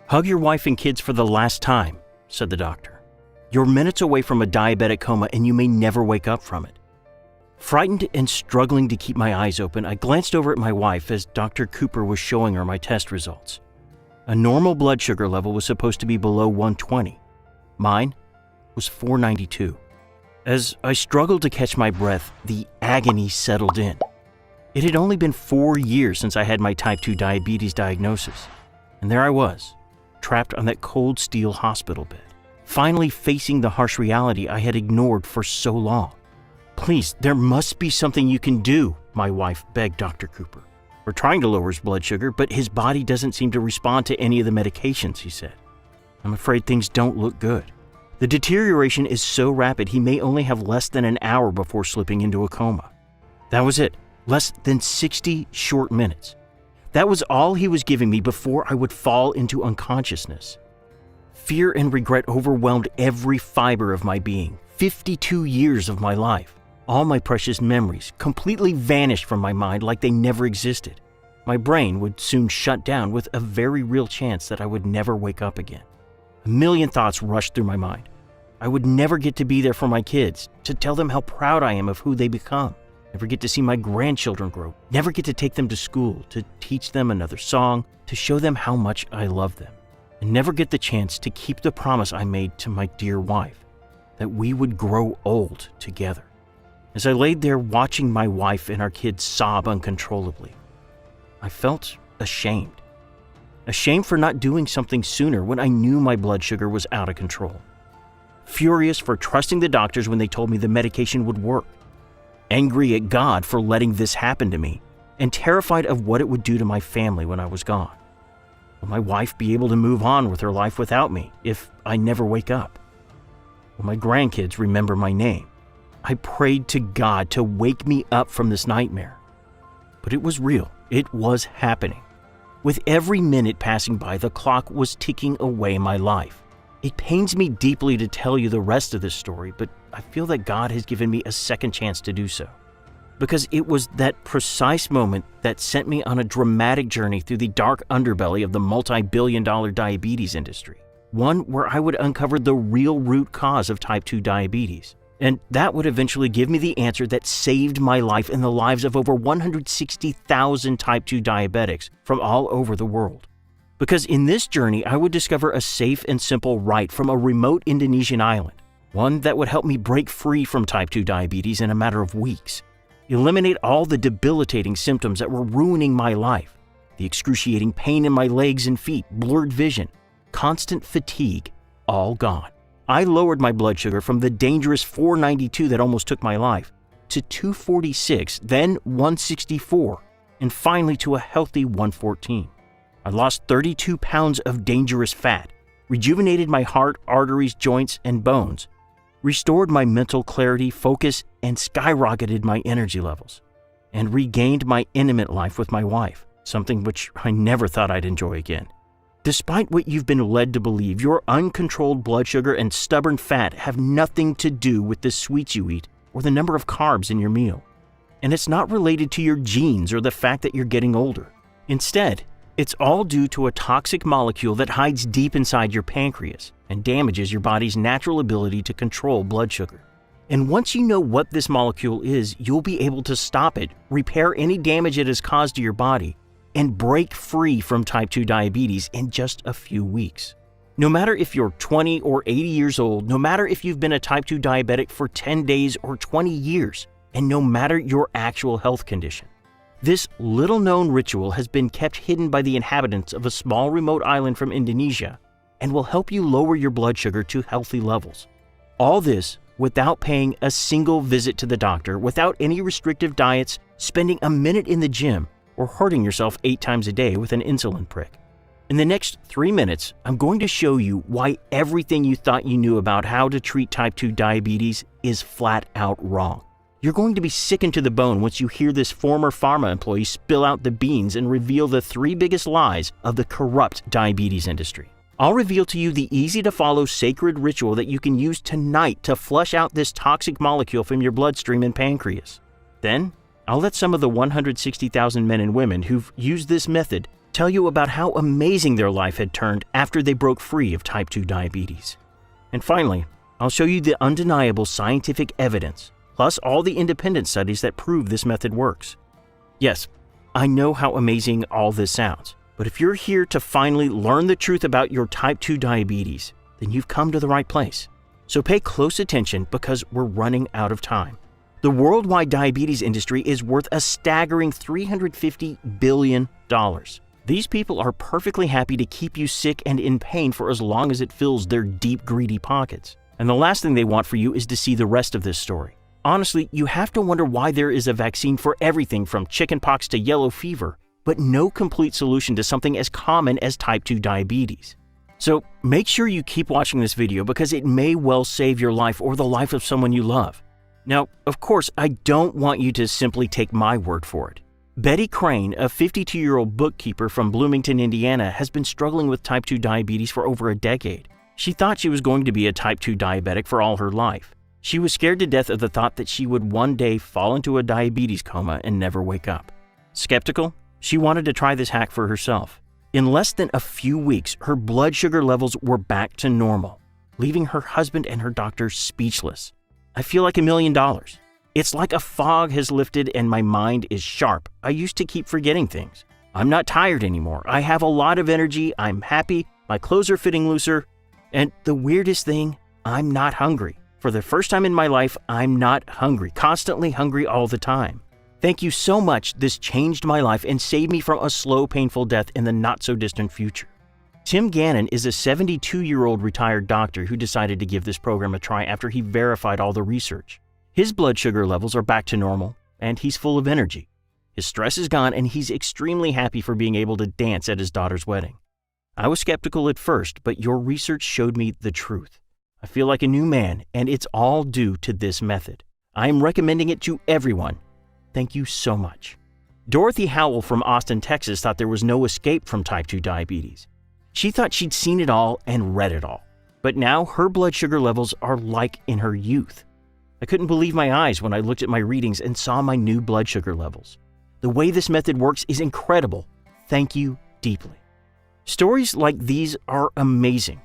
"Hug your wife and kids for the last time," said the doctor. "You're minutes away from a diabetic coma and you may never wake up from it." Frightened and struggling to keep my eyes open, I glanced over at my wife as Dr. Cooper was showing her my test results. A normal blood sugar level was supposed to be below 120. Mine was 492. As I struggled to catch my breath, the agony settled in. It had only been 4 years since I had my type 2 diabetes diagnosis, and there I was, trapped on that cold steel hospital bed, finally facing the harsh reality I had ignored for so long. "Please, there must be something you can do," my wife begged Dr. Cooper. "We're trying to lower his blood sugar, but his body doesn't seem to respond to any of the medications," he said. "I'm afraid things don't look good. The deterioration is so rapid he may only have less than an hour before slipping into a coma." That was it, less than 60 short minutes. That was all he was giving me before I would fall into unconsciousness. Fear and regret overwhelmed every fiber of my being. 52 years of my life. All my precious memories completely vanished from my mind like they never existed. My brain would soon shut down with a very real chance that I would never wake up again. A million thoughts rushed through my mind. I would never get to be there for my kids, to tell them how proud I am of who they become. Never get to see my grandchildren grow. Never get to take them to school, to teach them another song, to show them how much I love them. And never get the chance to keep the promise I made to my dear wife, that we would grow old together. As I laid there watching my wife and our kids sob uncontrollably, I felt ashamed. Ashamed for not doing something sooner when I knew my blood sugar was out of control. Furious for trusting the doctors when they told me the medication would work. Angry at God for letting this happen to me, and terrified of what it would do to my family when I was gone. Will my wife be able to move on with her life without me if I never wake up? Will my grandkids remember my name? I prayed to God to wake me up from this nightmare. But it was real. It was happening. With every minute passing by, the clock was ticking away my life. It pains me deeply to tell you the rest of this story, but I feel that God has given me a second chance to do so. Because it was that precise moment that sent me on a dramatic journey through the dark underbelly of the multi-billion-dollar diabetes industry. One where I would uncover the real root cause of type 2 diabetes. And that would eventually give me the answer that saved my life and the lives of over 160,000 type 2 diabetics from all over the world. Because in this journey, I would discover a safe and simple right from a remote Indonesian island, one that would help me break free from type 2 diabetes in a matter of weeks, eliminate all the debilitating symptoms that were ruining my life, the excruciating pain in my legs and feet, blurred vision, constant fatigue, all gone. I lowered my blood sugar from the dangerous 492 that almost took my life to 246, then 164, and finally to a healthy 114. I lost 32 pounds of dangerous fat, rejuvenated my heart, arteries, joints, and bones, restored my mental clarity, focus, and skyrocketed my energy levels, and regained my intimate life with my wife, something which I never thought I'd enjoy again. Despite what you've been led to believe, your uncontrolled blood sugar and stubborn fat have nothing to do with the sweets you eat or the number of carbs in your meal. And it's not related to your genes or the fact that you're getting older. Instead, it's all due to a toxic molecule that hides deep inside your pancreas and damages your body's natural ability to control blood sugar. And once you know what this molecule is, you'll be able to stop it, repair any damage it has caused to your body, and break free from type 2 diabetes in just a few weeks. No matter if you're 20 or 80 years old, no matter if you've been a type 2 diabetic for 10 days or 20 years, and no matter your actual health condition. This little-known ritual has been kept hidden by the inhabitants of a small remote island from Indonesia and will help you lower your blood sugar to healthy levels. All this without paying a single visit to the doctor, without any restrictive diets, spending a minute in the gym, or hurting yourself 8 times a day with an insulin prick. In the next 3 minutes, I'm going to show you why everything you thought you knew about how to treat type 2 diabetes is flat out wrong. You're going to be sickened to the bone once you hear this former pharma employee spill out the beans and reveal the 3 biggest lies of the corrupt diabetes industry. I'll reveal to you the easy-to-follow sacred ritual that you can use tonight to flush out this toxic molecule from your bloodstream and pancreas. Then, I'll let some of the 160,000 men and women who've used this method tell you about how amazing their life had turned after they broke free of type 2 diabetes. And finally, I'll show you the undeniable scientific evidence, plus all the independent studies that prove this method works. Yes, I know how amazing all this sounds, but if you're here to finally learn the truth about your type 2 diabetes, then you've come to the right place. So pay close attention because we're running out of time. The worldwide diabetes industry is worth a staggering $350 billion. These people are perfectly happy to keep you sick and in pain for as long as it fills their deep, greedy pockets. And the last thing they want for you is to see the rest of this story. Honestly, you have to wonder why there is a vaccine for everything from chickenpox to yellow fever, but no complete solution to something as common as type 2 diabetes. So make sure you keep watching this video because it may well save your life or the life of someone you love. Now, of course, I don't want you to simply take my word for it. Betty Crane, a 52-year-old bookkeeper from Bloomington, Indiana, has been struggling with type 2 diabetes for over a decade. She thought she was going to be a type 2 diabetic for all her life. She was scared to death of the thought that she would one day fall into a diabetes coma and never wake up. Skeptical, she wanted to try this hack for herself. In less than a few weeks, her blood sugar levels were back to normal, leaving her husband and her doctor speechless. I feel like $1 million. It's like a fog has lifted and my mind is sharp. I used to keep forgetting things. I'm not tired anymore. I have a lot of energy. I'm happy. My clothes are fitting looser. And the weirdest thing, I'm not hungry. For the first time in my life, I'm not hungry, constantly hungry all the time. Thank you so much. This changed my life and saved me from a slow, painful death in the not-so-distant future. Tim Gannon is a 72-year-old retired doctor who decided to give this program a try after he verified all the research. His blood sugar levels are back to normal, and he's full of energy. His stress is gone, and he's extremely happy for being able to dance at his daughter's wedding. I was skeptical at first, but your research showed me the truth. I feel like a new man, and it's all due to this method. I am recommending it to everyone. Thank you so much. Dorothy Howell from Austin, Texas thought there was no escape from type 2 diabetes. She thought she'd seen it all and read it all. But now her blood sugar levels are like in her youth. I couldn't believe my eyes when I looked at my readings and saw my new blood sugar levels. The way this method works is incredible. Thank you deeply. Stories like these are amazing,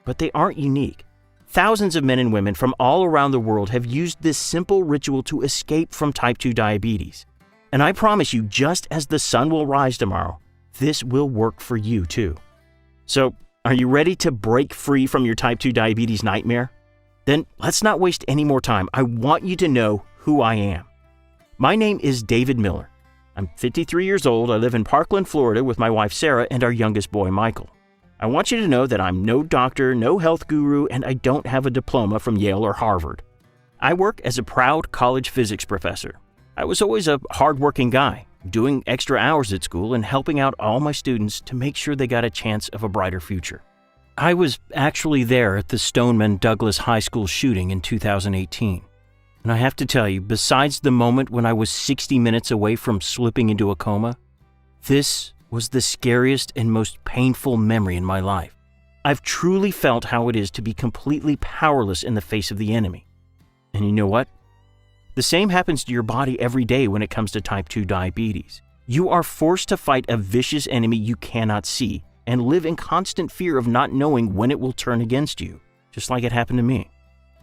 but they aren't unique. Thousands of men and women from all around the world have used this simple ritual to escape from type 2 diabetes. And I promise you, just as the sun will rise tomorrow, this will work for you too. So, are you ready to break free from your type 2 diabetes nightmare? Then let's not waste any more time. I want you to know who I am. My name is David Miller. I'm 53 years old. I live in Parkland, Florida with my wife Sarah and our youngest boy Michael. I want you to know that I'm no doctor, no health guru, and I don't have a diploma from Yale or Harvard. I work as a proud college physics professor. I was always a hardworking guy, doing extra hours at school and helping out all my students to make sure they got a chance of a brighter future. I was actually there at the Stoneman Douglas High School shooting in 2018. And I have to tell you, besides the moment when I was 60 minutes away from slipping into a coma, this was the scariest and most painful memory in my life. I've truly felt how it is to be completely powerless in the face of the enemy. And you know what? The same happens to your body every day when it comes to type 2 diabetes. You are forced to fight a vicious enemy you cannot see and live in constant fear of not knowing when it will turn against you, just like it happened to me.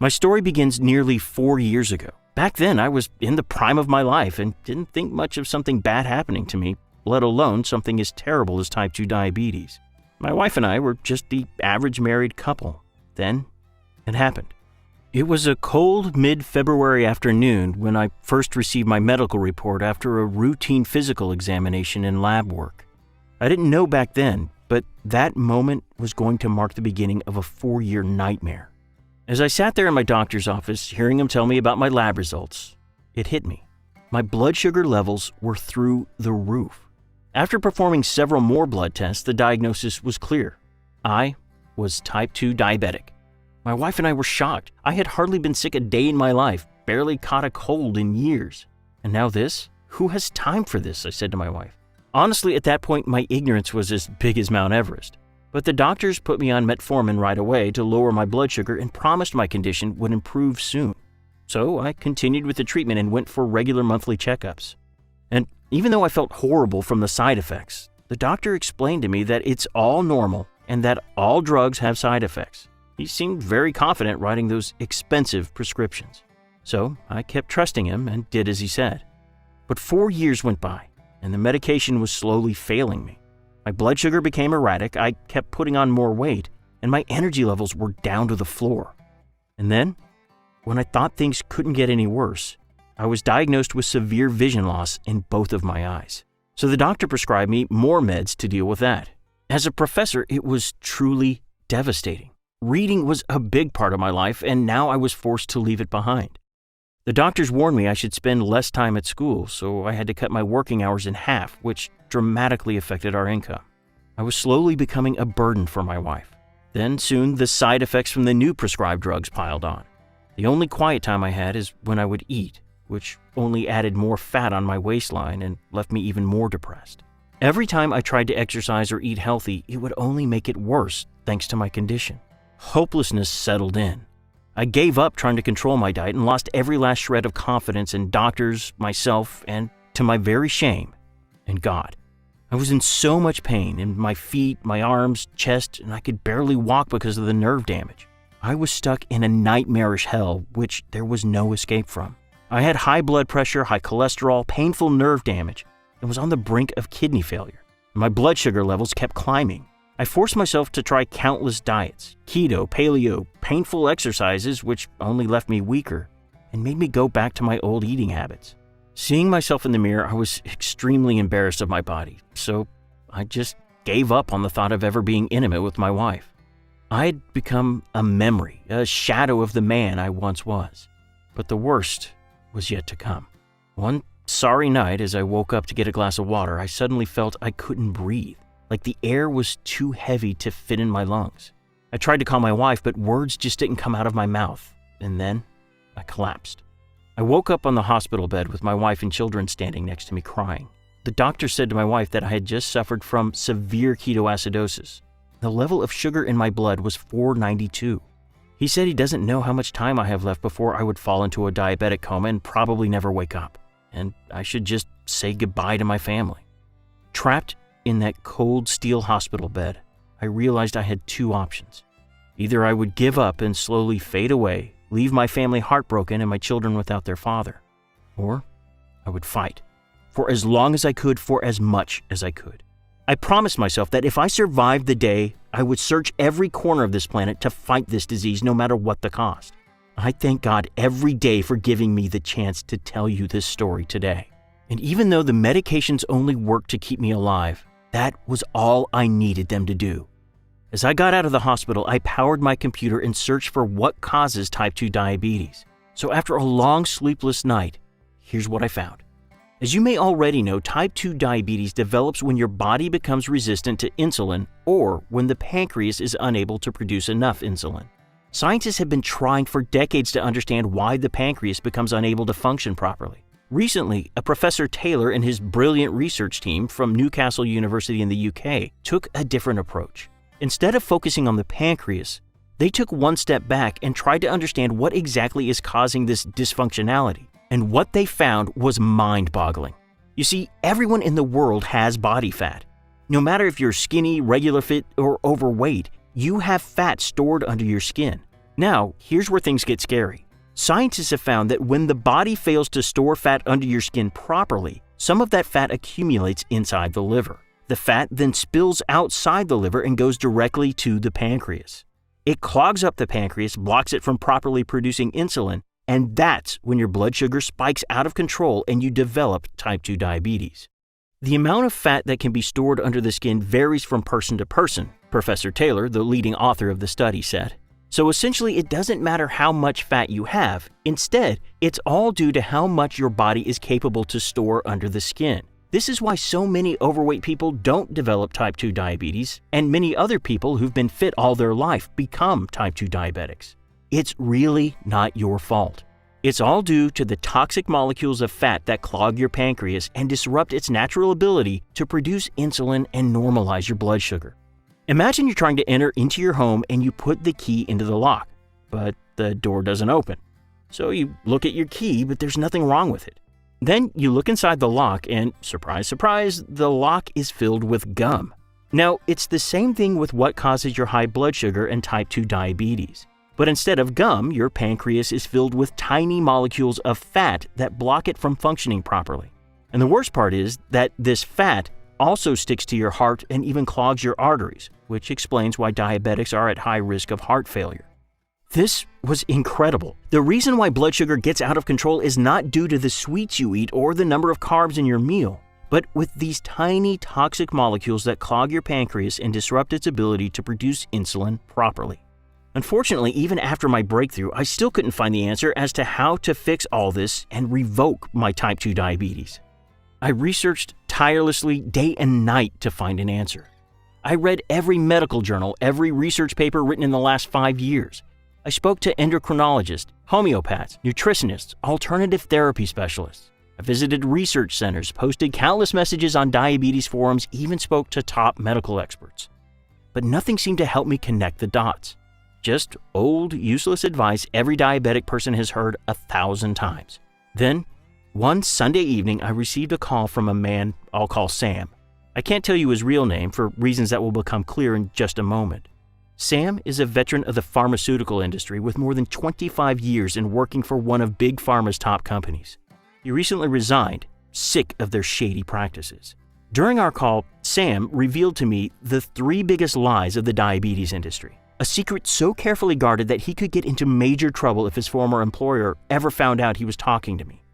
My story begins nearly 4 years ago. Back then, I was in the prime of my life and didn't think much of something bad happening to me, let alone something as terrible as type 2 diabetes. My wife and I were just the average married couple. Then, it happened. It was a cold mid-February afternoon when I first received my medical report after a routine physical examination and lab work. I didn't know back then, but that moment was going to mark the beginning of a 4-year nightmare. As I sat there in my doctor's office, hearing him tell me about my lab results, it hit me. My blood sugar levels were through the roof. After performing several more blood tests, the diagnosis was clear. I was type 2 diabetic. My wife and I were shocked. I had hardly been sick a day in my life, barely caught a cold in years. And now this? Who has time for this? I said to my wife. Honestly, at that point, my ignorance was as big as Mount Everest. But the doctors put me on metformin right away to lower my blood sugar and promised my condition would improve soon. So I continued with the treatment and went for regular monthly checkups. And even though I felt horrible from the side effects, The doctor explained to me that it's all normal and that all drugs have side effects. He seemed very confident writing those expensive prescriptions. So I kept trusting him and did as he said. But 4 years went by, and the medication was slowly failing me. My blood sugar became erratic, I kept putting on more weight, and my energy levels were down to the floor. And then, when I thought things couldn't get any worse, I was diagnosed with severe vision loss in both of my eyes. So the doctor prescribed me more meds to deal with that. As a professor, it was truly devastating. Reading was a big part of my life, and now I was forced to leave it behind. The doctors warned me I should spend less time at school, so I had to cut my working hours in half, which dramatically affected our income. I was slowly becoming a burden for my wife. Then soon, the side effects from the new prescribed drugs piled on. The only quiet time I had is when I would eat, which only added more fat on my waistline and left me even more depressed. Every time I tried to exercise or eat healthy, it would only make it worse thanks to my condition. Hopelessness settled in. I gave up trying to control my diet and lost every last shred of confidence in doctors, myself, and, to my very shame, in God. I was in so much pain in my feet, my arms, chest, and I could barely walk because of the nerve damage. I was stuck in a nightmarish hell which there was no escape from. I had high blood pressure, high cholesterol, painful nerve damage, and was on the brink of kidney failure. My blood sugar levels kept climbing. I forced myself to try countless diets, keto, paleo, painful exercises which only left me weaker and made me go back to my old eating habits. Seeing myself in the mirror, I was extremely embarrassed of my body, so I just gave up on the thought of ever being intimate with my wife. I had become a memory, a shadow of the man I once was. But the worst was yet to come. One sorry night, as I woke up to get a glass of water, I suddenly felt I couldn't breathe. Like the air was too heavy to fit in my lungs. I tried to call my wife, but words just didn't come out of my mouth, and then I collapsed. I woke up on the hospital bed with my wife and children standing next to me crying. The doctor said to my wife that I had just suffered from severe ketoacidosis. The level of sugar in my blood was 492. He said he doesn't know how much time I have left before I would fall into a diabetic coma and probably never wake up, and I should just say goodbye to my family. Trapped in that cold steel hospital bed, I realized I had two options. Either I would give up and slowly fade away, leave my family heartbroken and my children without their father, or I would fight, for as long as I could, for as much as I could. I promised myself that if I survived the day, I would search every corner of this planet to fight this disease no matter what the cost. I thank God every day for giving me the chance to tell you this story today. And even though the medications only worked to keep me alive, that was all I needed them to do. As I got out of the hospital, I powered my computer and searched for what causes type 2 diabetes. So after a long sleepless night, here's what I found. As you may already know, type 2 diabetes develops when your body becomes resistant to insulin or when the pancreas is unable to produce enough insulin. Scientists have been trying for decades to understand why the pancreas becomes unable to function properly. Recently, a Professor Taylor and his brilliant research team from Newcastle University in the UK took a different approach. Instead of focusing on the pancreas, they took one step back and tried to understand what exactly is causing this dysfunctionality. And what they found was mind-boggling. You see, everyone in the world has body fat. No matter if you're skinny, regular fit, or overweight, you have fat stored under your skin. Now, here's where things get scary. Scientists have found that when the body fails to store fat under your skin properly, some of that fat accumulates inside the liver. The fat then spills outside the liver and goes directly to the pancreas. It clogs up the pancreas, blocks it from properly producing insulin, and that's when your blood sugar spikes out of control and you develop type 2 diabetes. The amount of fat that can be stored under the skin varies from person to person, Professor Taylor, the leading author of the study, said. So essentially, it doesn't matter how much fat you have. Instead, it's all due to how much your body is capable to store under the skin. This is why so many overweight people don't develop type 2 diabetes, and many other people who've been fit all their life become type 2 diabetics. It's really not your fault. It's all due to the toxic molecules of fat that clog your pancreas and disrupt its natural ability to produce insulin and normalize your blood sugar. Imagine you're trying to enter into your home and you put the key into the lock, but the door doesn't open. So you look at your key, but there's nothing wrong with it. Then you look inside the lock and, surprise, surprise, the lock is filled with gum. Now, it's the same thing with what causes your high blood sugar and type 2 diabetes. But instead of gum, your pancreas is filled with tiny molecules of fat that block it from functioning properly. And the worst part is that this fat also sticks to your heart and even clogs your arteries, which explains why diabetics are at high risk of heart failure. This was incredible. The reason why blood sugar gets out of control is not due to the sweets you eat or the number of carbs in your meal, but with these tiny toxic molecules that clog your pancreas and disrupt its ability to produce insulin properly. Unfortunately, even after my breakthrough, I still couldn't find the answer as to how to fix all this and revoke my type 2 diabetes. I researched tirelessly day and night to find an answer. I read every medical journal, every research paper written in the last 5 years. I spoke to endocrinologists, homeopaths, nutritionists, alternative therapy specialists. I visited research centers, posted countless messages on diabetes forums, even spoke to top medical experts. But nothing seemed to help me connect the dots. Just old, useless advice every diabetic person has heard 1,000 times. Then, one Sunday evening, I received a call from a man I'll call Sam. I can't tell you his real name for reasons that will become clear in just a moment. Sam is a veteran of the pharmaceutical industry with more than 25 years in working for one of Big Pharma's top companies. He recently resigned, sick of their shady practices. During our call, Sam revealed to me the 3 biggest lies of the diabetes industry, a secret so carefully guarded that he could get into major trouble if his former employer ever found out he was talking to me.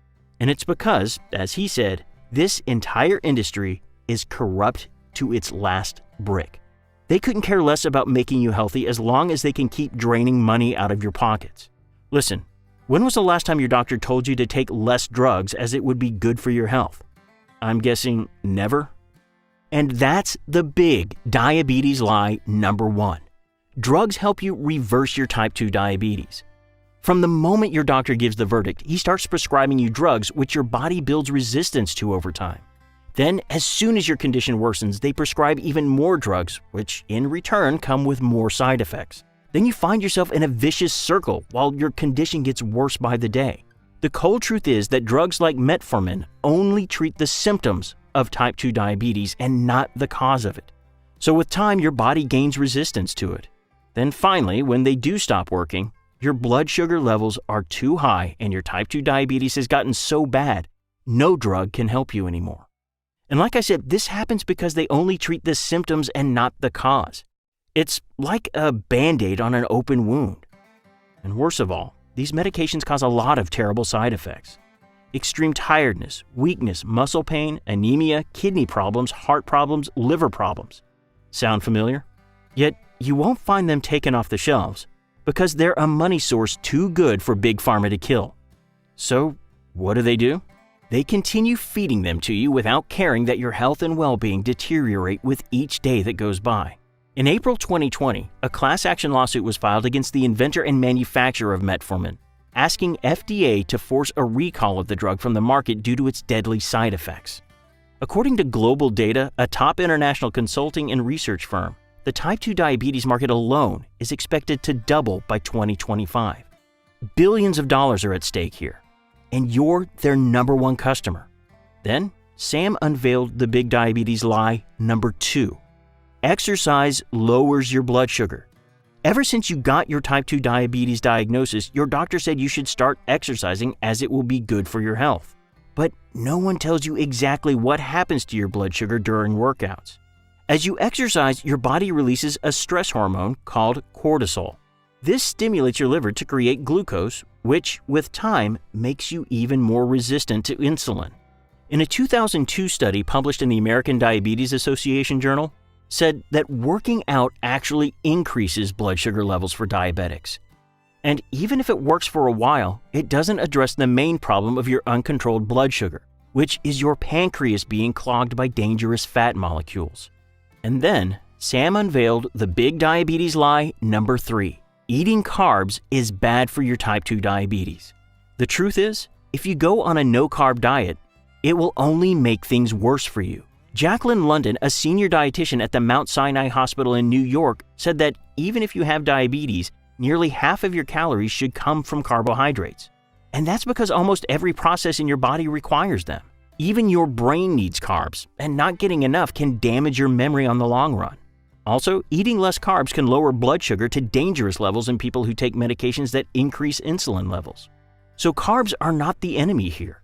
And it's because, as he said, this entire industry is corrupt to its last brick. They couldn't care less about making you healthy as long as they can keep draining money out of your pockets. Listen, when was the last time your doctor told you to take less drugs as it would be good for your health? I'm guessing never. And that's the big diabetes lie number 1. Drugs help you reverse your type 2 diabetes. From the moment your doctor gives the verdict, he starts prescribing you drugs which your body builds resistance to over time. Then, as soon as your condition worsens, they prescribe even more drugs, which in return come with more side effects. Then you find yourself in a vicious circle while your condition gets worse by the day. The cold truth is that drugs like metformin only treat the symptoms of type 2 diabetes and not the cause of it. So with time, your body gains resistance to it. Then finally, when they do stop working, your blood sugar levels are too high and your type 2 diabetes has gotten so bad, no drug can help you anymore. And like I said, this happens because they only treat the symptoms and not the cause. It's like a Band-Aid on an open wound. And worst of all, these medications cause a lot of terrible side effects. Extreme tiredness, weakness, muscle pain, anemia, kidney problems, heart problems, liver problems. Sound familiar? Yet, you won't find them taken off the shelves because they're a money source too good for Big Pharma to kill. So, what do? They continue feeding them to you without caring that your health and well-being deteriorate with each day that goes by. In April 2020, a class action lawsuit was filed against the inventor and manufacturer of metformin, asking FDA to force a recall of the drug from the market due to its deadly side effects. According to Global Data, a top international consulting and research firm, the type 2 diabetes market alone is expected to double by 2025. Billions of dollars are at stake here, and you're their number 1 customer. Then, Sam unveiled the big diabetes lie number 2. Exercise lowers your blood sugar. Ever since you got your type 2 diabetes diagnosis, your doctor said you should start exercising as it will be good for your health. But no one tells you exactly what happens to your blood sugar during workouts. As you exercise, your body releases a stress hormone called cortisol. This stimulates your liver to create glucose, which, with time, makes you even more resistant to insulin. In a 2002 study published in the American Diabetes Association journal, said that working out actually increases blood sugar levels for diabetics. And even if it works for a while, it doesn't address the main problem of your uncontrolled blood sugar, which is your pancreas being clogged by dangerous fat molecules. And then, Sam unveiled the big diabetes lie number 3. Eating carbs is bad for your type 2 diabetes. The truth is, if you go on a no-carb diet, it will only make things worse for you. Jacqueline London, a senior dietitian at the Mount Sinai Hospital in New York, said that even if you have diabetes, nearly half of your calories should come from carbohydrates. And that's because almost every process in your body requires them. Even your brain needs carbs, and not getting enough can damage your memory on the long run. Also, eating less carbs can lower blood sugar to dangerous levels in people who take medications that increase insulin levels. So carbs are not the enemy here.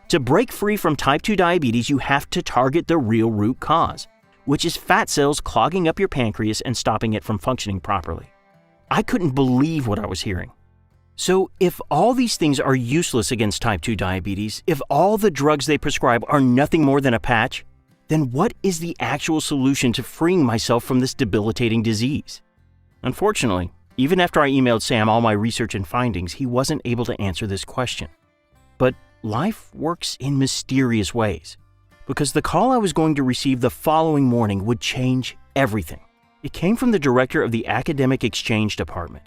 To break free from type 2 diabetes, you have to target the real root cause, which is fat cells clogging up your pancreas and stopping it from functioning properly. I couldn't believe what I was hearing. So if all these things are useless against type 2 diabetes, if all the drugs they prescribe are nothing more than a patch, then what is the actual solution to freeing myself from this debilitating disease? Unfortunately, even after I emailed Sam all my research and findings, he wasn't able to answer this question. But life works in mysterious ways, because the call I was going to receive the following morning would change everything. It came from the director of the Academic Exchange Department.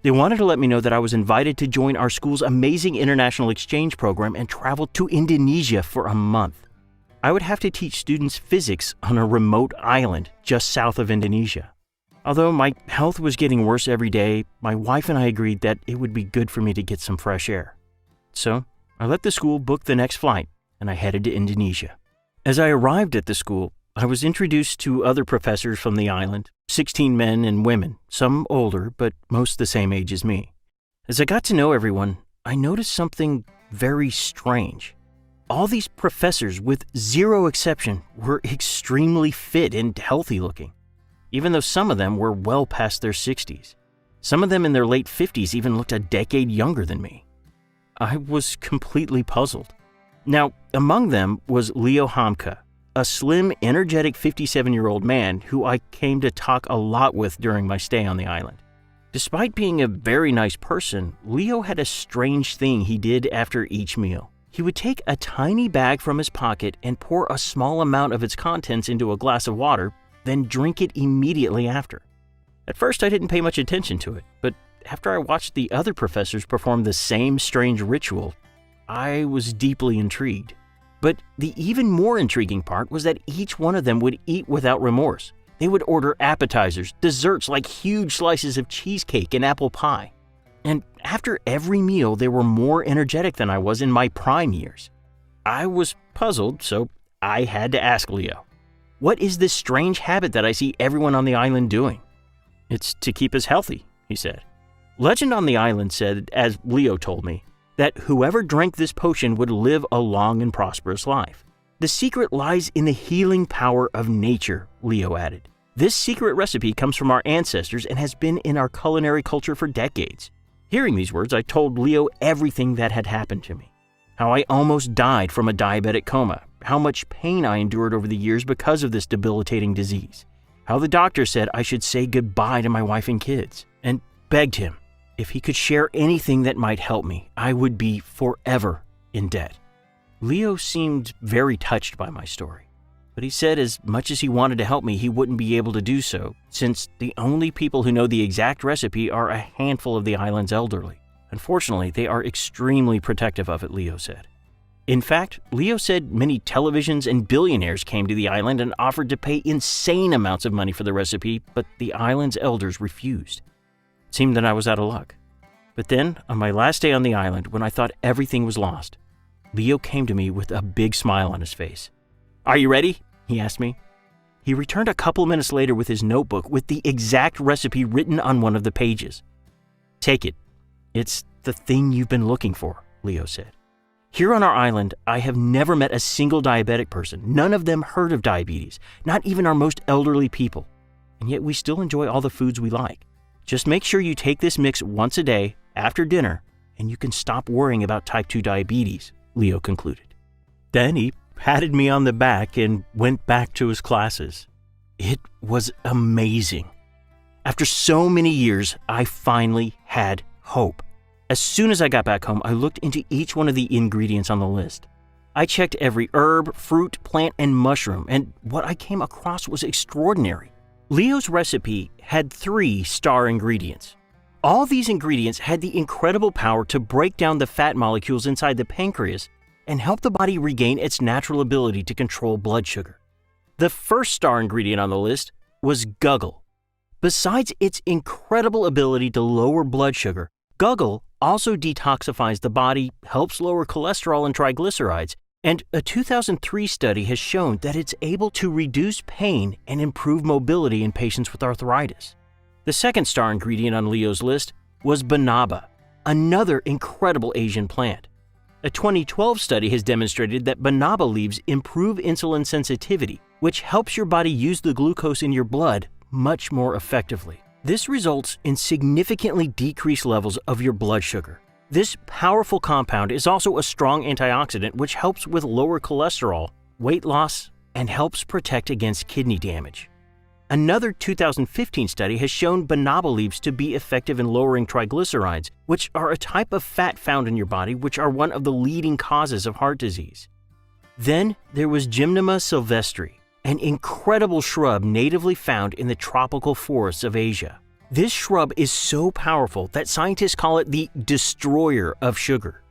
They wanted to let me know that I was invited to join our school's amazing international exchange program and travel to Indonesia for a month. I would have to teach students physics on a remote island just south of Indonesia. Although my health was getting worse every day, my wife and I agreed that it would be good for me to get some fresh air. So I let the school book the next flight, and I headed to Indonesia. As I arrived at the school, I was introduced to other professors from the island, 16 men and women, some older, but most the same age as me. As I got to know everyone, I noticed something very strange. All these professors, with zero exception, were extremely fit and healthy looking, even though some of them were well past their 60s. Some of them in their late 50s even looked a decade younger than me. I was completely puzzled. Now, among them was Leo Hamka, a slim, energetic 57-year-old man who I came to talk a lot with during my stay on the island. Despite being a very nice person, Leo had a strange thing he did after each meal. He would take a tiny bag from his pocket and pour a small amount of its contents into a glass of water, then drink it immediately after. At first, I didn't pay much attention to it, but after I watched the other professors perform the same strange ritual, I was deeply intrigued. But the even more intriguing part was that each one of them would eat without remorse. They would order appetizers, desserts like huge slices of cheesecake and apple pie. And after every meal, they were more energetic than I was in my prime years. I was puzzled, so I had to ask Leo, what is this strange habit that I see everyone on the island doing? It's to keep us healthy, he said. Legend on the island said, as Leo told me, that whoever drank this potion would live a long and prosperous life. The secret lies in the healing power of nature, Leo added. This secret recipe comes from our ancestors and has been in our culinary culture for decades. Hearing these words, I told Leo everything that had happened to me. How I almost died from a diabetic coma, how much pain I endured over the years because of this debilitating disease, how the doctor said I should say goodbye to my wife and kids, and begged him, if he could share anything that might help me, I would be forever in debt. Leo seemed very touched by my story, but he said as much as he wanted to help me, he wouldn't be able to do so, since the only people who know the exact recipe are a handful of the island's elderly. Unfortunately, they are extremely protective of it, Leo said. In fact, Leo said many televisions and billionaires came to the island and offered to pay insane amounts of money for the recipe, but the island's elders refused. It seemed that I was out of luck. But then, on my last day on the island, when I thought everything was lost, Leo came to me with a big smile on his face. "Are you ready?" he asked me. He returned a couple minutes later with his notebook with the exact recipe written on one of the pages. "Take it. It's the thing you've been looking for," Leo said. "Here on our island, I have never met a single diabetic person. None of them heard of diabetes, not even our most elderly people. And yet we still enjoy all the foods we like. Just make sure you take this mix once a day after dinner, and you can stop worrying about type 2 diabetes," Leo concluded. Then he patted me on the back and went back to his classes. It was amazing. After so many years, I finally had hope. As soon as I got back home, I looked into each one of the ingredients on the list. I checked every herb, fruit, plant, and mushroom, and what I came across was extraordinary. Leo's recipe had 3 star ingredients. All these ingredients had the incredible power to break down the fat molecules inside the pancreas and help the body regain its natural ability to control blood sugar. The first star ingredient on the list was guggle. Besides its incredible ability to lower blood sugar, guggle also detoxifies the body, helps lower cholesterol and triglycerides, and a 2003 study has shown that it's able to reduce pain and improve mobility in patients with arthritis. The second star ingredient on Leo's list was banaba, another incredible Asian plant. A 2012 study has demonstrated that banaba leaves improve insulin sensitivity, which helps your body use the glucose in your blood much more effectively. This results in significantly decreased levels of your blood sugar. This powerful compound is also a strong antioxidant which helps with lower cholesterol, weight loss, and helps protect against kidney damage. Another 2015 study has shown banaba leaves to be effective in lowering triglycerides, which are a type of fat found in your body which are one of the leading causes of heart disease. Then there was Gymnema sylvestre, an incredible shrub natively found in the tropical forests of Asia. This shrub is so powerful that scientists call it the destroyer of sugar.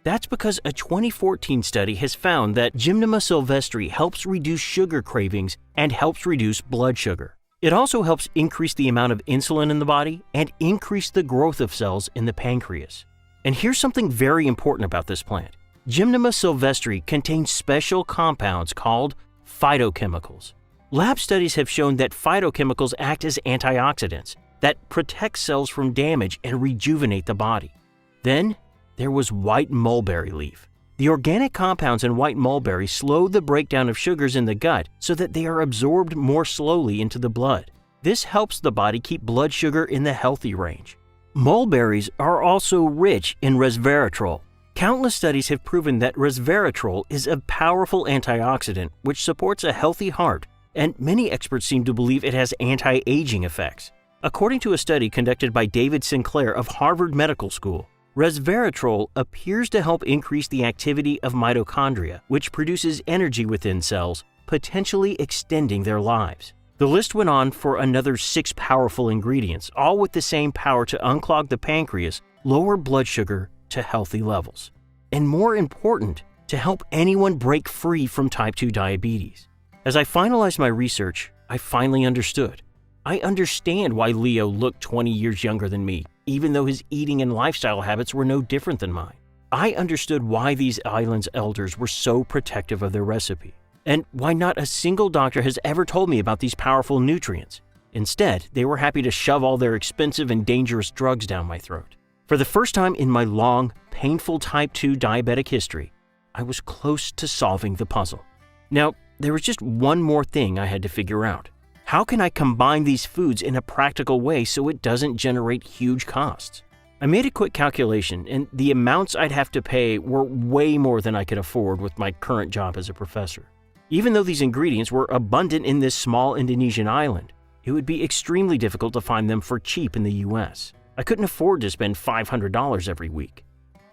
That's because a 2014 study has found that Gymnema sylvestre helps reduce sugar cravings and helps reduce blood sugar. It also helps increase the amount of insulin in the body and increase the growth of cells in the pancreas. And here's something very important about this plant. Gymnema sylvestre contains special compounds called phytochemicals. Lab studies have shown that phytochemicals act as antioxidants that protect cells from damage and rejuvenate the body. Then there was white mulberry leaf. The organic compounds in white mulberry slow the breakdown of sugars in the gut so that they are absorbed more slowly into the blood. This helps the body keep blood sugar in the healthy range. Mulberries are also rich in resveratrol. Countless studies have proven that resveratrol is a powerful antioxidant which supports a healthy heart, and many experts seem to believe it has anti-aging effects. According to a study conducted by David Sinclair of Harvard Medical School, resveratrol appears to help increase the activity of mitochondria, which produces energy within cells, potentially extending their lives. The list went on for another 6 powerful ingredients, all with the same power to unclog the pancreas, lower blood sugar to healthy levels, and more important, to help anyone break free from type 2 diabetes. As I finalized my research, I finally understood. I understand why Leo looked 20 years younger than me, even though his eating and lifestyle habits were no different than mine. I understood why these islands' elders were so protective of their recipe, and why not a single doctor has ever told me about these powerful nutrients. Instead, they were happy to shove all their expensive and dangerous drugs down my throat. For the first time in my long, painful type 2 diabetic history, I was close to solving the puzzle. Now, there was just one more thing I had to figure out. How can I combine these foods in a practical way so it doesn't generate huge costs? I made a quick calculation, and the amounts I'd have to pay were way more than I could afford with my current job as a professor. Even though these ingredients were abundant in this small Indonesian island, it would be extremely difficult to find them for cheap in the US. I couldn't afford to spend $500 every week.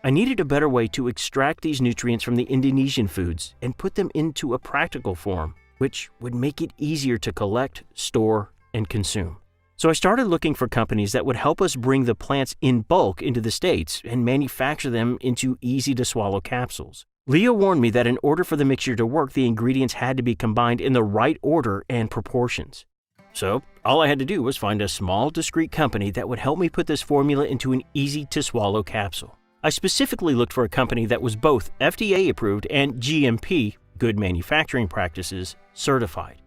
I needed a better way to extract these nutrients from the Indonesian foods and put them into a practical form, which would make it easier to collect, store, and consume. So I started looking for companies that would help us bring the plants in bulk into the States and manufacture them into easy-to-swallow capsules. Leo warned me that in order for the mixture to work, the ingredients had to be combined in the right order and proportions. So all I had to do was find a small, discreet company that would help me put this formula into an easy-to-swallow capsule. I specifically looked for a company that was both FDA-approved and GMP, Good Manufacturing Practices, certified.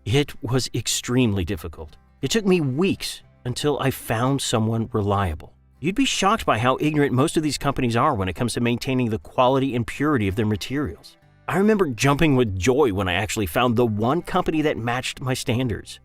It was extremely difficult. It took me weeks until I found someone reliable. You'd be shocked by how ignorant most of these companies are when it comes to maintaining the quality and purity of their materials. I remember jumping with joy when I actually found the one company that matched my standards.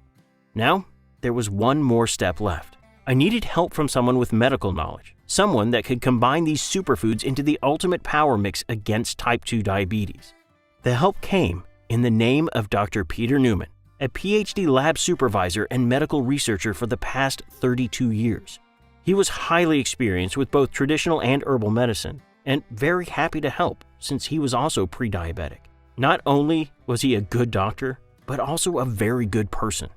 Now, there was one more step left. I needed help from someone with medical knowledge, someone that could combine these superfoods into the ultimate power mix against type 2 diabetes. The help came in the name of Dr. Peter Newman, a PhD lab supervisor and medical researcher for the past 32 years. He was highly experienced with both traditional and herbal medicine, and very happy to help since he was also pre-diabetic. Not only was he a good doctor, but also a very good person.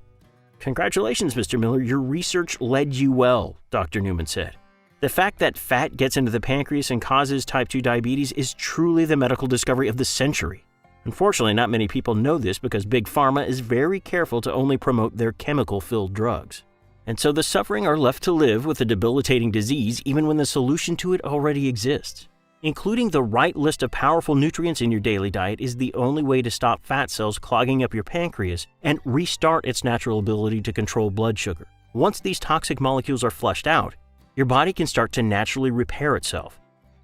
"Congratulations, Mr. Miller, your research led you well," Dr. Newman said. "The fact that fat gets into the pancreas and causes type 2 diabetes is truly the medical discovery of the century. Unfortunately, not many people know this because Big Pharma is very careful to only promote their chemical-filled drugs." And so the suffering are left to live with a debilitating disease even when the solution to it already exists. Including the right list of powerful nutrients in your daily diet is the only way to stop fat cells clogging up your pancreas and restart its natural ability to control blood sugar. Once these toxic molecules are flushed out, your body can start to naturally repair itself.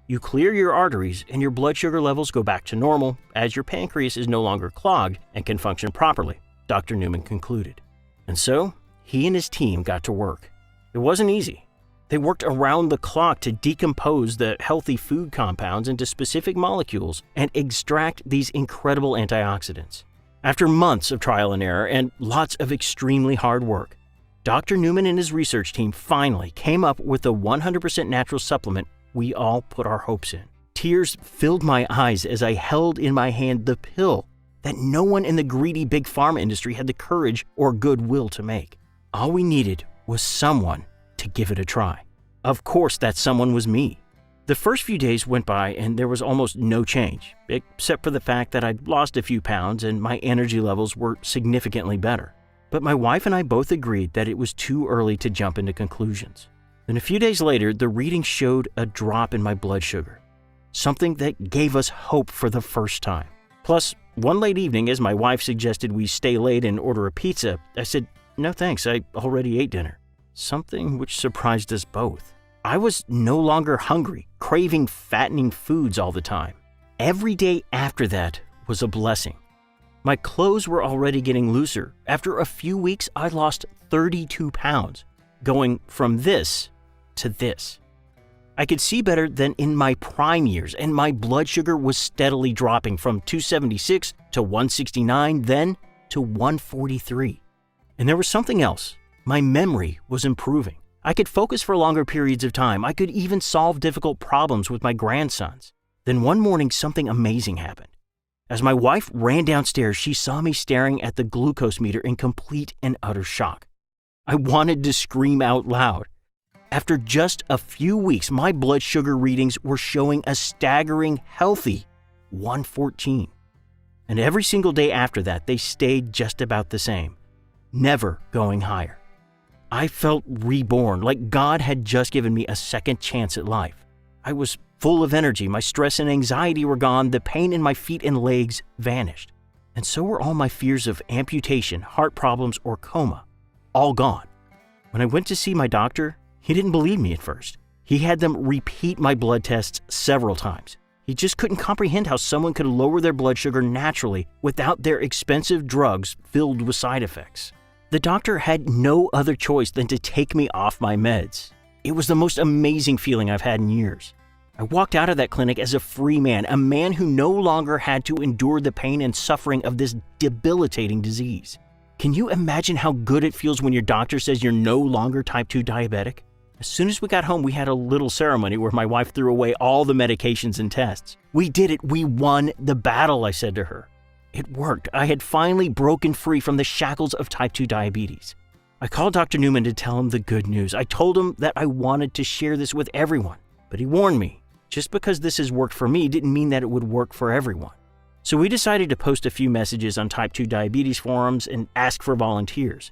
You clear your arteries and your blood sugar levels go back to normal as your pancreas is no longer clogged and can function properly, Dr. Newman concluded. And so, he and his team got to work. It wasn't easy. They worked around the clock to decompose the healthy food compounds into specific molecules and extract these incredible antioxidants. After months of trial and error and lots of extremely hard work, Dr. Newman and his research team finally came up with the 100% natural supplement we all put our hopes in. Tears filled my eyes as I held in my hand the pill that no one in the greedy big pharma industry had the courage or goodwill to make. All we needed was someone to give it a try. Of course, that someone was me. The first few days went by and there was almost no change, except for the fact that I'd lost a few pounds and my energy levels were significantly better. But my wife and I both agreed that it was too early to jump into conclusions. Then a few days later, the reading showed a drop in my blood sugar, something that gave us hope for the first time. Plus, one late evening, as my wife suggested we stay late and order a pizza, I said, "No thanks, I already ate dinner." Something which surprised us both. I was no longer hungry, craving fattening foods all the time. Every day after that was a blessing. My clothes were already getting looser. After a few weeks, I lost 32 pounds, going from this to this. I could see better than in my prime years, and my blood sugar was steadily dropping from 276 to 169, then to 143. And there was something else. My memory was improving. I could focus for longer periods of time. I could even solve difficult problems with my grandsons. Then one morning, something amazing happened. As my wife ran downstairs, she saw me staring at the glucose meter in complete and utter shock. I wanted to scream out loud. After just a few weeks, my blood sugar readings were showing a staggering, healthy 114. And every single day after that, they stayed just about the same, never going higher. I felt reborn, like God had just given me a second chance at life. I was full of energy, my stress and anxiety were gone, the pain in my feet and legs vanished. And so were all my fears of amputation, heart problems, or coma, all gone. When I went to see my doctor, he didn't believe me at first. He had them repeat my blood tests several times. He just couldn't comprehend how someone could lower their blood sugar naturally without their expensive drugs filled with side effects. The doctor had no other choice than to take me off my meds. It was the most amazing feeling I've had in years. I walked out of that clinic as a free man, a man who no longer had to endure the pain and suffering of this debilitating disease. Can you imagine how good it feels when your doctor says you're no longer type 2 diabetic? As soon as we got home, we had a little ceremony where my wife threw away all the medications and tests. "We did it. We won the battle," I said to her. It worked. I had finally broken free from the shackles of type 2 diabetes. I called Dr. Newman to tell him the good news. I told him that I wanted to share this with everyone, but he warned me, just because this has worked for me didn't mean that it would work for everyone. So we decided to post a few messages on type 2 diabetes forums and ask for volunteers.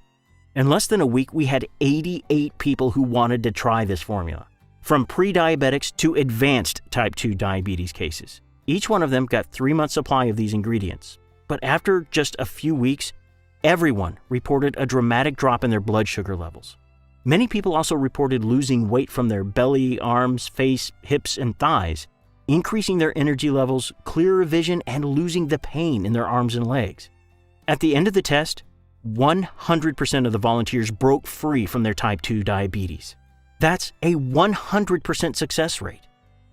In less than a week, we had 88 people who wanted to try this formula, from pre-diabetics to advanced type 2 diabetes cases. Each one of them got 3 months' supply of these ingredients. But after just a few weeks, everyone reported a dramatic drop in their blood sugar levels. Many people also reported losing weight from their belly, arms, face, hips, and thighs, increasing their energy levels, clearer vision, and losing the pain in their arms and legs. At the end of the test, 100% of the volunteers broke free from their type 2 diabetes. That's a 100% success rate.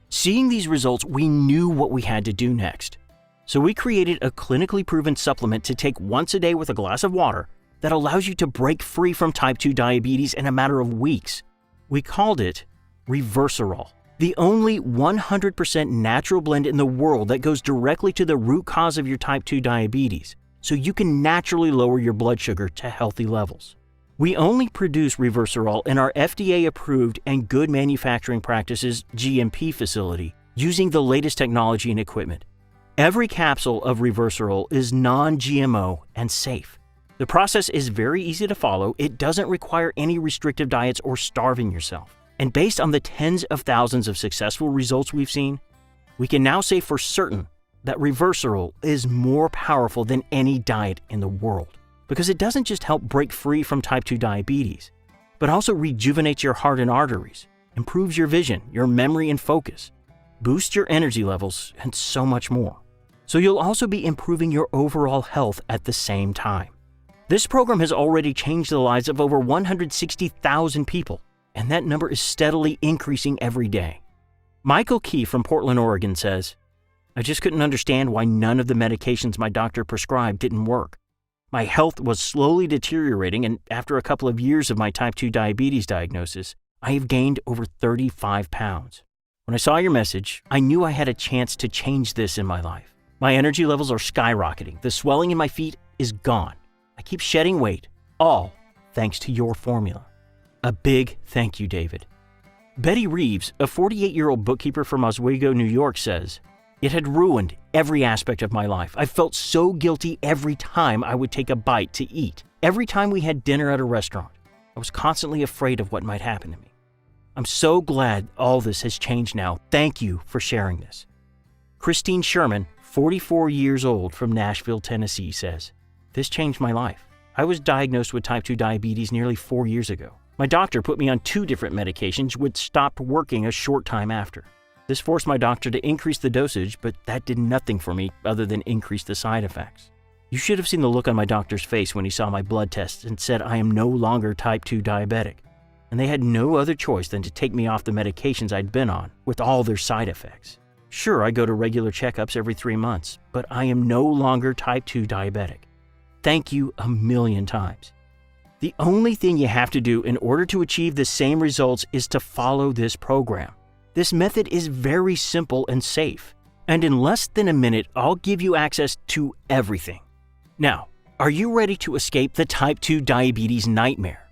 Seeing these results, we knew what we had to do next. So we created a clinically proven supplement to take once a day with a glass of water that allows you to break free from type 2 diabetes in a matter of weeks. We called it Reversirol, the only 100% natural blend in the world that goes directly to the root cause of your type 2 diabetes, so you can naturally lower your blood sugar to healthy levels. We only produce Reversirol in our FDA-approved and good manufacturing practices GMP facility using the latest technology and equipment. Every capsule of Reversirol is non-GMO and safe. The process is very easy to follow. It doesn't require any restrictive diets or starving yourself. And based on the tens of thousands of successful results we've seen, we can now say for certain that Reversirol is more powerful than any diet in the world, because it doesn't just help break free from type 2 diabetes, but also rejuvenates your heart and arteries, improves your vision, your memory and focus, boosts your energy levels, and so much more. So you'll also be improving your overall health at the same time. This program has already changed the lives of over 160,000 people, and that number is steadily increasing every day. Michael Key from Portland, Oregon says, "I just couldn't understand why none of the medications my doctor prescribed didn't work. My health was slowly deteriorating, and after a couple of years of my type 2 diabetes diagnosis, I have gained over 35 pounds. When I saw your message, I knew I had a chance to change this in my life. My energy levels are skyrocketing. The swelling in my feet is gone. I keep shedding weight, all thanks to your formula." A big thank you, David. Betty Reeves, a 48-year-old bookkeeper from Oswego, New York, says, "It had ruined every aspect of my life. I felt so guilty every time I would take a bite to eat. Every time we had dinner at a restaurant, I was constantly afraid of what might happen to me. I'm so glad all this has changed now. Thank you for sharing this." Christine Sherman, 44 years old from Nashville, Tennessee, says, "This changed my life. I was diagnosed with type 2 diabetes nearly 4 years ago. My doctor put me on 2 different medications which stopped working a short time after. This forced my doctor to increase the dosage, but that did nothing for me other than increase the side effects. You should have seen the look on my doctor's face when he saw my blood tests and said I am no longer type 2 diabetic. And they had no other choice than to take me off the medications I'd been on, with all their side effects. Sure, I go to regular checkups every 3 months, but I am no longer type 2 diabetic. Thank you a million times. The only thing you have to do in order to achieve the same results is to follow this program. This method is very simple and safe, and in less than a minute, I'll give you access to everything. Now, are you ready to escape the type 2 diabetes nightmare?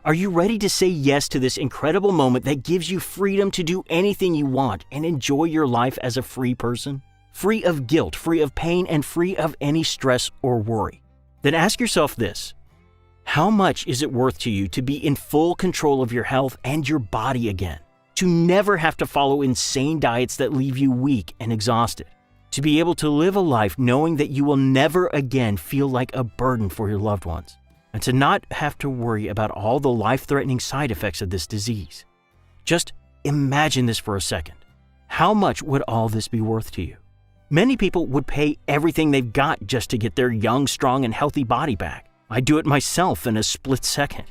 Are you ready to say yes to this incredible moment that gives you freedom to do anything you want and enjoy your life as a free person? Free of guilt, free of pain, and free of any stress or worry? Then ask yourself this: how much is it worth to you to be in full control of your health and your body again? To never have to follow insane diets that leave you weak and exhausted? To be able to live a life knowing that you will never again feel like a burden for your loved ones? And to not have to worry about all the life-threatening side effects of this disease? Just imagine this for a second. How much would all this be worth to you? Many people would pay everything they've got just to get their young, strong, and healthy body back. I'd do it myself in a split second.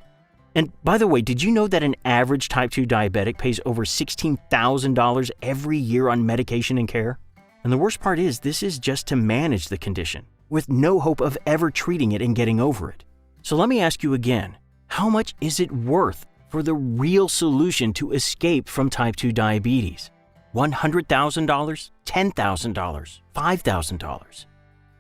And by the way, did you know that an average type 2 diabetic pays over $16,000 every year on medication and care? And the worst part is, this is just to manage the condition, with no hope of ever treating it and getting over it. So let me ask you again, how much is it worth for the real solution to escape from type 2 diabetes? $100,000? $10,000? $5,000?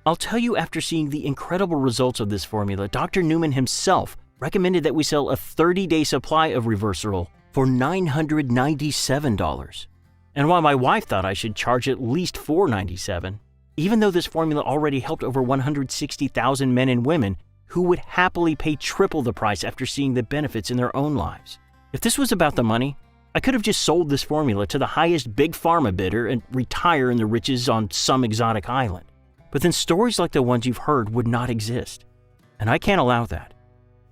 I'll tell you, after seeing the incredible results of this formula, Dr. Newman himself recommended that we sell a 30-day supply of Reversirol for $997. And while my wife thought I should charge at least $497, even though this formula already helped over 160,000 men and women who would happily pay triple the price after seeing the benefits in their own lives. If this was about the money, I could have just sold this formula to the highest big pharma bidder and retire in the riches on some exotic island. But then stories like the ones you've heard would not exist. And I can't allow that.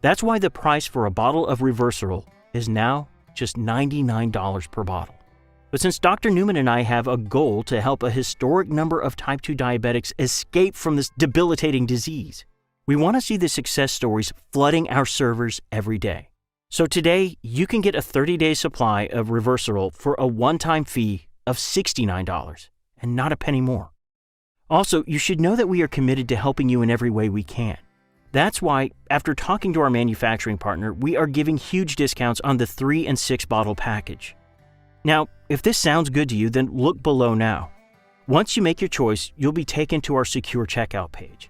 That's why the price for a bottle of Reversirol is now just $99 per bottle. But since Dr. Newman and I have a goal to help a historic number of type 2 diabetics escape from this debilitating disease, we want to see the success stories flooding our servers every day. So today, you can get a 30-day supply of Reversirol for a one-time fee of $69 and not a penny more. Also, you should know that we are committed to helping you in every way we can. That's why, after talking to our manufacturing partner, we are giving huge discounts on the 3 and 6 bottle package. Now, if this sounds good to you, then look below now. Once you make your choice, you'll be taken to our secure checkout page.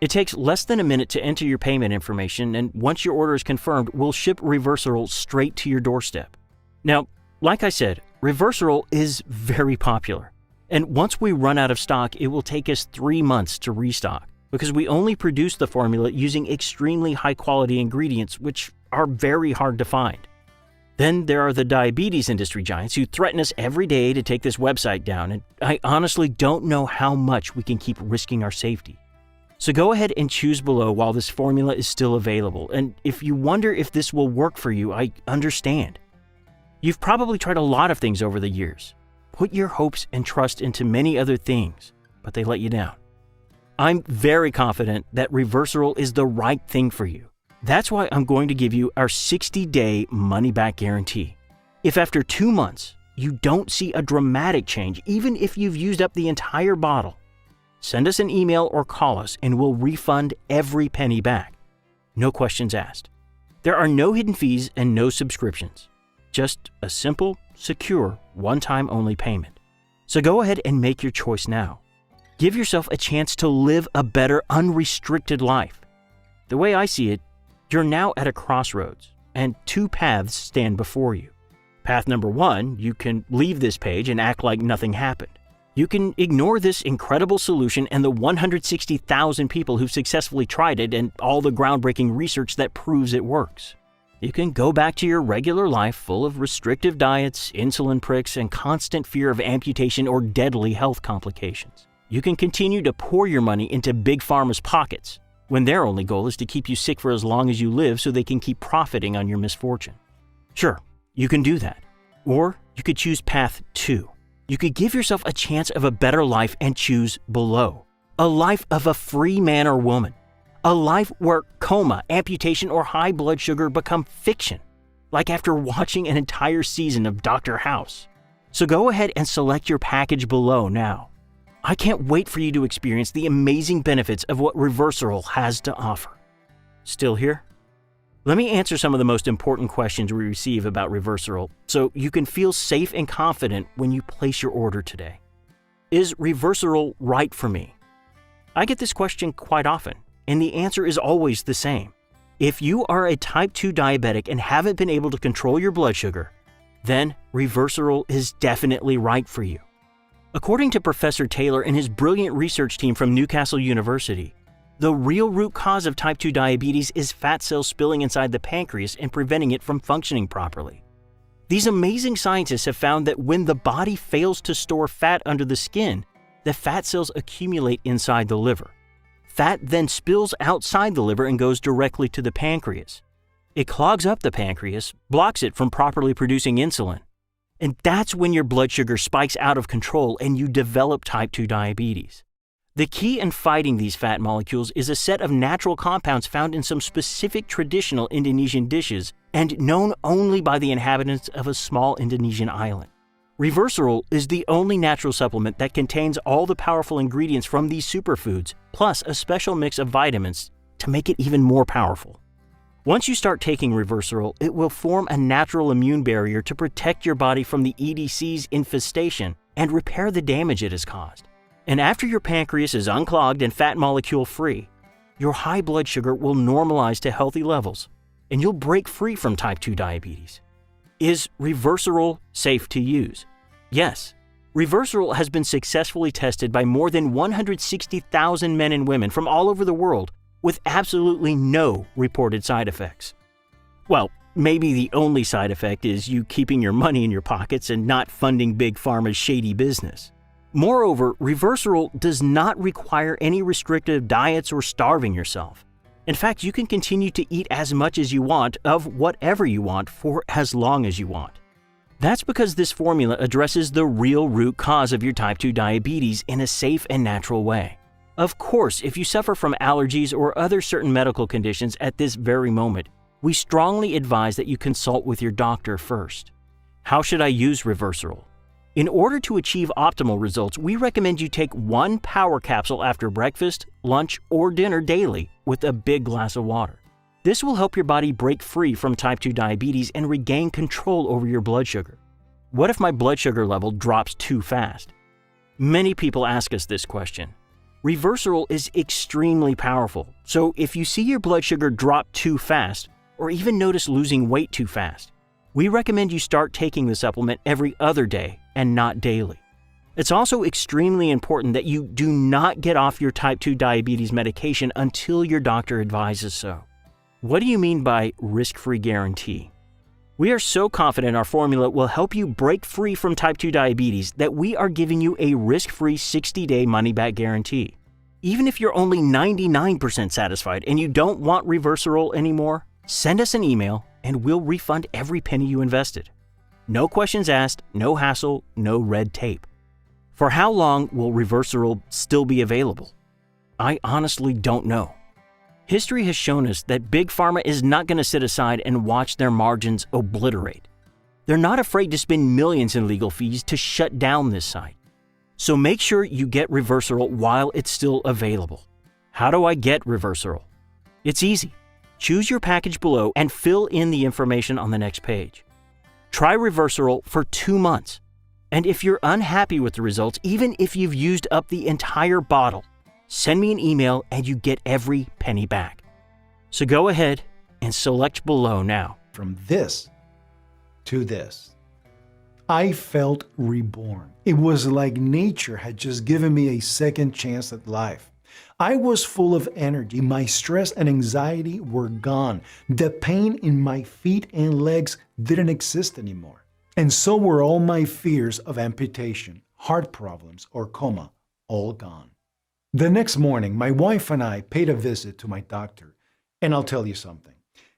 It takes less than a minute to enter your payment information, and once your order is confirmed, we'll ship Reversirol straight to your doorstep. Now, like I said, Reversirol is very popular, and once we run out of stock, it will take us 3 months to restock. because we only produce the formula using extremely high-quality ingredients which are very hard to find. Then there are the diabetes industry giants who threaten us every day to take this website down, and I honestly don't know how much we can keep risking our safety. So go ahead and choose below while this formula is still available, and if you wonder if this will work for you, I understand. You've probably tried a lot of things over the years. Put your hopes and trust into many other things, but they let you down. I'm very confident that Reversirol is the right thing for you. That's why I'm going to give you our 60-day money-back guarantee. If after 2 months you don't see a dramatic change, even if you've used up the entire bottle, send us an email or call us and we'll refund every penny back. No questions asked. There are no hidden fees and no subscriptions. Just a simple, secure, one-time only payment. So go ahead and make your choice now. Give yourself a chance to live a better, unrestricted life. The way I see it, you're now at a crossroads, and 2 paths stand before you. Path number 1, you can leave this page and act like nothing happened. You can ignore this incredible solution and the 160,000 people who've successfully tried it and all the groundbreaking research that proves it works. You can go back to your regular life full of restrictive diets, insulin pricks, and constant fear of amputation or deadly health complications. You can continue to pour your money into Big Pharma's pockets, when their only goal is to keep you sick for as long as you live so they can keep profiting on your misfortune. Sure, you can do that. Or you could choose path 2. You could give yourself a chance of a better life and choose below. A life of a free man or woman. A life where coma, amputation, or high blood sugar become fiction. Like after watching an entire season of Dr. House. So go ahead and select your package below now. I can't wait for you to experience the amazing benefits of what Reversirol has to offer. Still here? Let me answer some of the most important questions we receive about Reversirol so you can feel safe and confident when you place your order today. Is Reversirol right for me? I get this question quite often, and the answer is always the same. If you are a type 2 diabetic and haven't been able to control your blood sugar, then Reversirol is definitely right for you. According to Professor Taylor and his brilliant research team from Newcastle University, the real root cause of type 2 diabetes is fat cells spilling inside the pancreas and preventing it from functioning properly. These amazing scientists have found that when the body fails to store fat under the skin, the fat cells accumulate inside the liver. Fat then spills outside the liver and goes directly to the pancreas. It clogs up the pancreas, blocks it from properly producing insulin. And that's when your blood sugar spikes out of control and you develop type 2 diabetes. The key in fighting these fat molecules is a set of natural compounds found in some specific traditional Indonesian dishes and known only by the inhabitants of a small Indonesian island. Reversirol is the only natural supplement that contains all the powerful ingredients from these superfoods, plus a special mix of vitamins to make it even more powerful. Once you start taking Reversirol, it will form a natural immune barrier to protect your body from the EDC's infestation and repair the damage it has caused. And after your pancreas is unclogged and fat molecule free, your high blood sugar will normalize to healthy levels, and you'll break free from type 2 diabetes. Is Reversirol safe to use? Yes. Reversirol has been successfully tested by more than 160,000 men and women from all over the world with absolutely no reported side effects. Well, maybe the only side effect is you keeping your money in your pockets and not funding Big Pharma's shady business. Moreover, Reversirol does not require any restrictive diets or starving yourself. In fact, you can continue to eat as much as you want of whatever you want for as long as you want. That's because this formula addresses the real root cause of your type 2 diabetes in a safe and natural way. Of course, if you suffer from allergies or other certain medical conditions at this very moment, we strongly advise that you consult with your doctor first. How should I use Reversirol? In order to achieve optimal results, we recommend you take 1 power capsule after breakfast, lunch, or dinner daily with a big glass of water. This will help your body break free from type 2 diabetes and regain control over your blood sugar. What if my blood sugar level drops too fast? Many people ask us this question. Reversirol is extremely powerful, so if you see your blood sugar drop too fast, or even notice losing weight too fast, we recommend you start taking the supplement every other day and not daily. It's also extremely important that you do not get off your type 2 diabetes medication until your doctor advises so. What do you mean by risk-free guarantee? We are so confident our formula will help you break free from type 2 diabetes that we are giving you a risk-free 60-day money-back guarantee. Even if you're only 99% satisfied and you don't want Reversirol anymore, send us an email and we'll refund every penny you invested. No questions asked, no hassle, no red tape. For how long will Reversirol still be available? I honestly don't know. History has shown us that Big Pharma is not going to sit aside and watch their margins obliterate. They're not afraid to spend millions in legal fees to shut down this site. So make sure you get Reversirol while it's still available. How do I get Reversirol? It's easy. Choose your package below and fill in the information on the next page. Try Reversirol for 2 months. And if you're unhappy with the results, even if you've used up the entire bottle, send me an email and you get every penny back. So go ahead and select below now. From this to this, I felt reborn. It was like nature had just given me a second chance at life. I was full of energy. My stress and anxiety were gone. The pain in my feet and legs didn't exist anymore. And so were all my fears of amputation, heart problems, or coma, all gone. The next morning, my wife and I paid a visit to my doctor, and I'll tell you something.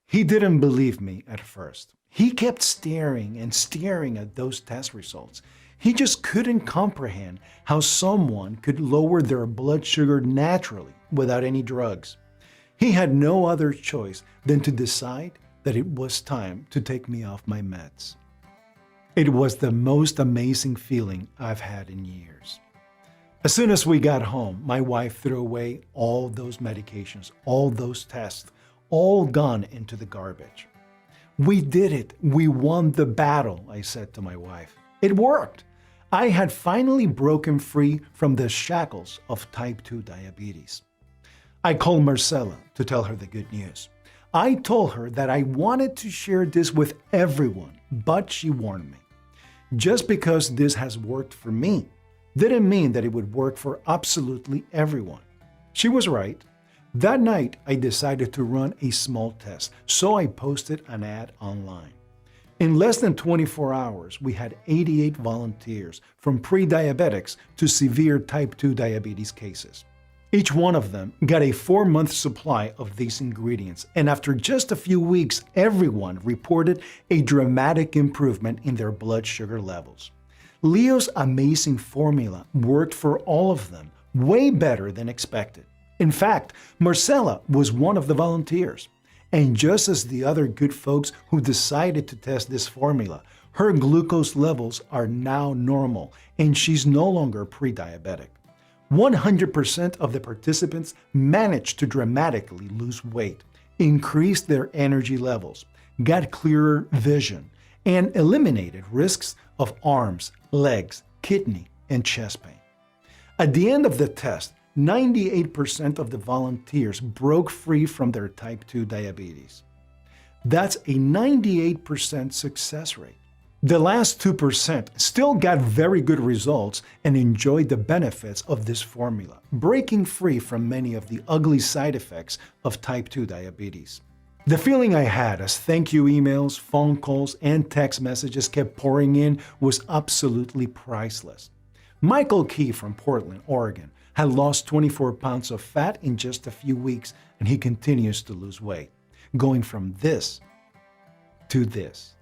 He didn't believe me at first. He kept staring and staring at those test results. He just couldn't comprehend how someone could lower their blood sugar naturally without any drugs. He had no other choice than to decide that it was time to take me off my meds. It was the most amazing feeling I've had in years. As soon as we got home, my wife threw away all those medications, all those tests, all gone into the garbage. We did it. We won the battle, I said to my wife. It worked. I had finally broken free from the shackles of type 2 diabetes. I called Marcella to tell her the good news. I told her that I wanted to share this with everyone, but she warned me. Just because this has worked for me didn't mean that it would work for absolutely everyone. She was right. That night, I decided to run a small test, so I posted an ad online. In less than 24 hours, we had 88 volunteers, from pre-diabetics to severe type 2 diabetes cases. Each one of them got a 4-month supply of these ingredients, and after just a few weeks, everyone reported a dramatic improvement in their blood sugar levels. Leo's amazing formula worked for all of them, way better than expected. In fact, Marcella was one of the volunteers. And just as the other good folks who decided to test this formula, her glucose levels are now normal, and she's no longer pre-diabetic. 100% of the participants managed to dramatically lose weight, increase their energy levels, got clearer vision, and eliminated risks of arms, legs, kidney, and chest pain. At the end of the test, 98% of the volunteers broke free from their type 2 diabetes. That's a 98% success rate. The last 2% still got very good results and enjoyed the benefits of this formula, breaking free from many of the ugly side effects of type 2 diabetes. The feeling I had as thank you emails, phone calls, and text messages kept pouring in was absolutely priceless. Michael Key from Portland, Oregon, had lost 24 pounds of fat in just a few weeks, and he continues to lose weight, going from this to this.